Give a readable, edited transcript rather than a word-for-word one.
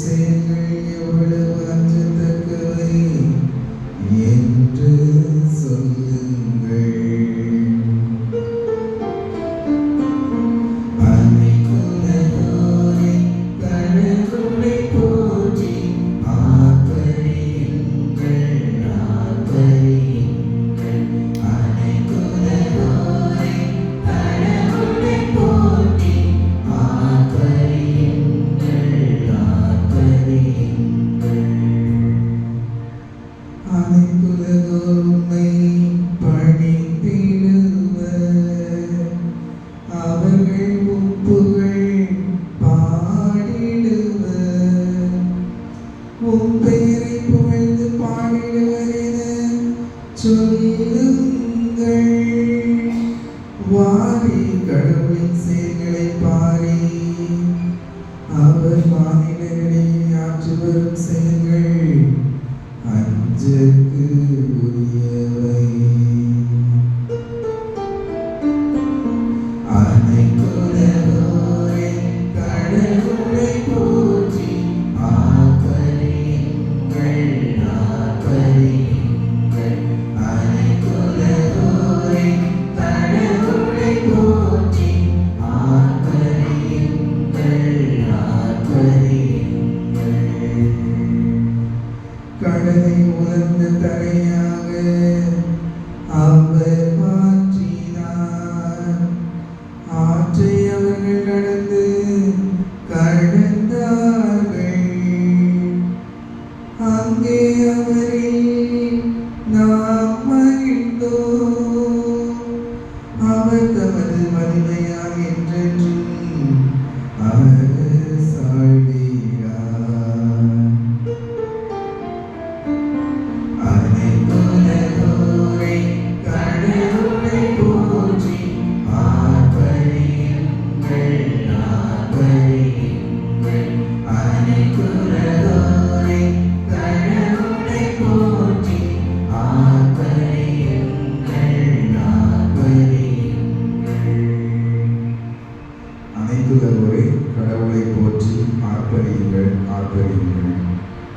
செயல்கள் எவ்வளவு அஞ்சத்தக்கவை என்று சொல்லுங்கள். அனைத்துலகோரை கடவுளை போற்றி ஆர்ப்பரியுங்கள், ஆர்ப்பரியுங்கள். அனைத்துலகோரை கடவுளை போற்றி ஆர்ப்பரியுங்கள், ஆர்ப்பரியுங்கள். அனைத்துலகோர் உம்மை பணிந்திடுவர், அவர்கள் உப்புகள் பாடிடுவர். உம் பெயரை புகழ்ந்து பாடிடுவர் என சொல்லுங்கள். வாரி கடவுளின் செயல்களை பாரி, அவர் மாநிலங்களில் ஆற்றி வரும் செயல்கள் அஞ்சற்கு உரியவை. அனைத்துலகோரை கடவுளை போற்றி ஆர்ப்பரியுங்கள், ஆர்ப்பரியுங்கள். அனைத்துலகோரை கடவுளை போற்றி ஆர்ப்பரியுங்கள், ஆர்ப்பரியுங்கள். கடலை உலர்ந்த தரையாக அவர் மாற்றினார், ஆற்றை அவர்கள் கடந்து கடந்தார்கள். அங்கே அவரில் நாம் மகிழ்ந்தோம். அவர் தமது வலிமையால் என்றென்றும் அரசாழ்கிறார். அனைத்துலகோரை கடவுளை போற்றி ஆர்ப்பரியுங்கள், ஆர்ப்பரியுங்கள். அனைத்துலகோரை கடவுளை போற்றி ஆர்ப்பரியுங்கள், ஆர்ப்பரியுங்கள். அனைத்துலகோரை கடவுளை போற்றி ஆர்ப்பரியுங்கள், ஆர்ப்பரியுங்கள்.